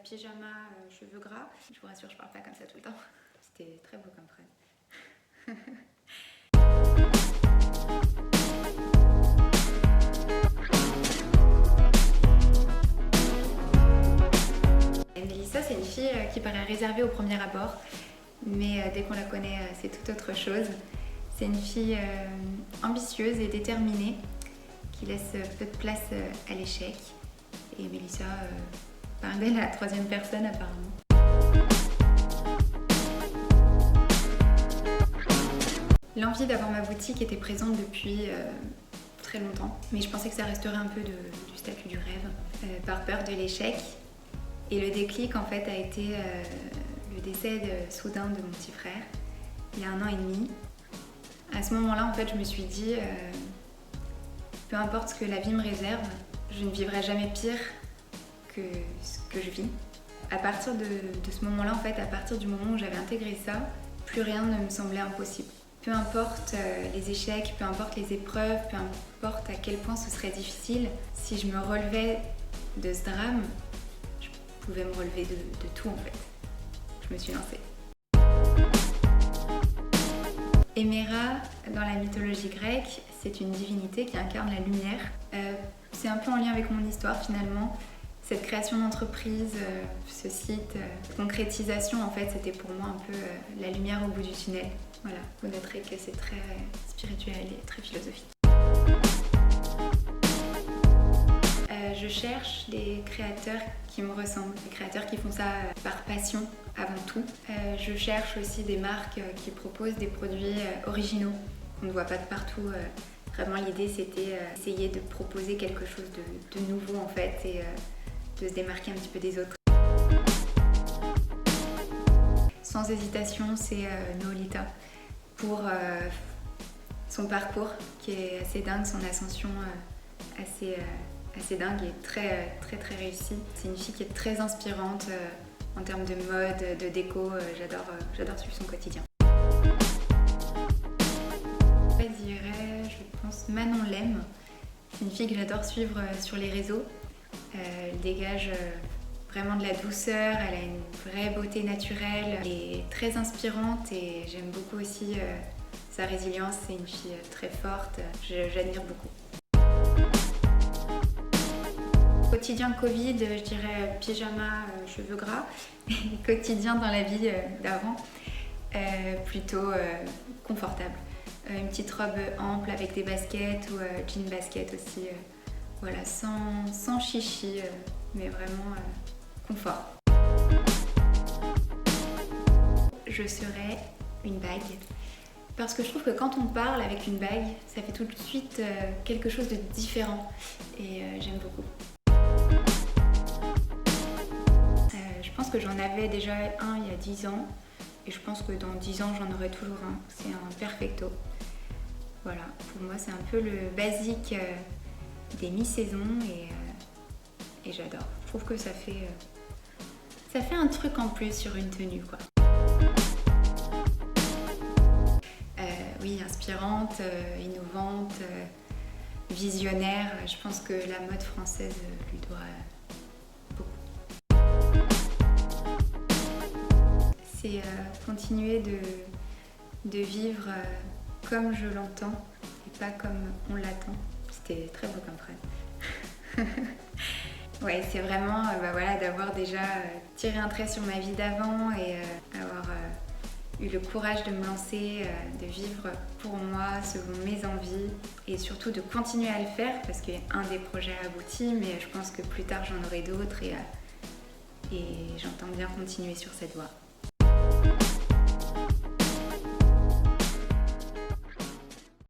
pyjama, cheveux gras. Je vous rassure, je parle pas comme ça tout le temps. C'était très beau comme phrase. Mélissa, c'est une fille qui paraît réservée au premier abord, mais dès qu'on la connaît, c'est tout autre chose. C'est une fille ambitieuse et déterminée qui laisse peu de place à l'échec. Et Mélissa parle d'elle à la troisième personne apparemment. L'envie d'avoir ma boutique était présente depuis très longtemps, mais je pensais que ça resterait un peu du statut du rêve, par peur de l'échec. Et le déclic en fait a été le décès soudain de mon petit frère, il y a 1 an et demi. À ce moment-là, en fait, je me suis dit, peu importe ce que la vie me réserve, je ne vivrai jamais pire que ce que je vis. À partir de ce moment-là, en fait, à partir du moment où j'avais intégré ça, plus rien ne me semblait impossible. Peu importe les échecs, peu importe les épreuves, peu importe à quel point ce serait difficile, si je me relevais de ce drame, je pouvais me relever de tout en fait. Je me suis lancée. Héméra, dans la mythologie grecque, c'est une divinité qui incarne la lumière. C'est un peu en lien avec mon histoire finalement. Cette création d'entreprise, ce site, concrétisation en fait, c'était pour moi un peu la lumière au bout du tunnel. Voilà, vous noterez que c'est très spirituel et très philosophique. Je cherche des créateurs qui me ressemblent, des créateurs qui font ça par passion avant tout. Je cherche aussi des marques qui proposent des produits originaux qu'on ne voit pas de partout. Vraiment l'idée c'était essayer de proposer quelque chose de nouveau en fait et de se démarquer un petit peu des autres. Sans hésitation, c'est Nolita pour son parcours qui est assez dingue, son ascension assez dingue et très réussie. C'est une fille qui est très inspirante en termes de mode, de déco. J'adore suivre son quotidien. Je dirais, je pense, Manon Lem. C'est une fille que j'adore suivre sur les réseaux. Elle dégage vraiment de la douceur, elle a une vraie beauté naturelle, elle est très inspirante et j'aime beaucoup aussi sa résilience. C'est une fille très forte, j'admire beaucoup. Quotidien Covid, je dirais pyjama, cheveux gras. Quotidien dans la vie d'avant, plutôt confortable. Une petite robe ample avec des baskets ou jean basket aussi. Voilà, sans chichi, mais vraiment confort. Je serais une bague. Parce que je trouve que quand on parle avec une bague, ça fait tout de suite quelque chose de différent. Et j'aime beaucoup. Je pense que j'en avais déjà un il y a 10 ans. Et je pense que dans 10 ans, j'en aurai toujours un. C'est un perfecto. Voilà, pour moi, c'est un peu le basique des mi-saisons et j'adore. Je trouve que ça fait un truc en plus sur une tenue, quoi. Oui, inspirante, innovante, visionnaire. Je pense que la mode française lui doit beaucoup. C'est continuer de vivre comme je l'entends et pas comme on l'attend. C'était très beau comme phrase. Ouais, c'est vraiment voilà, d'avoir déjà tiré un trait sur ma vie d'avant et avoir eu le courage de me lancer, de vivre pour moi, selon mes envies et surtout de continuer à le faire parce qu'un des projets a abouti, mais je pense que plus tard j'en aurai d'autres et j'entends bien continuer sur cette voie.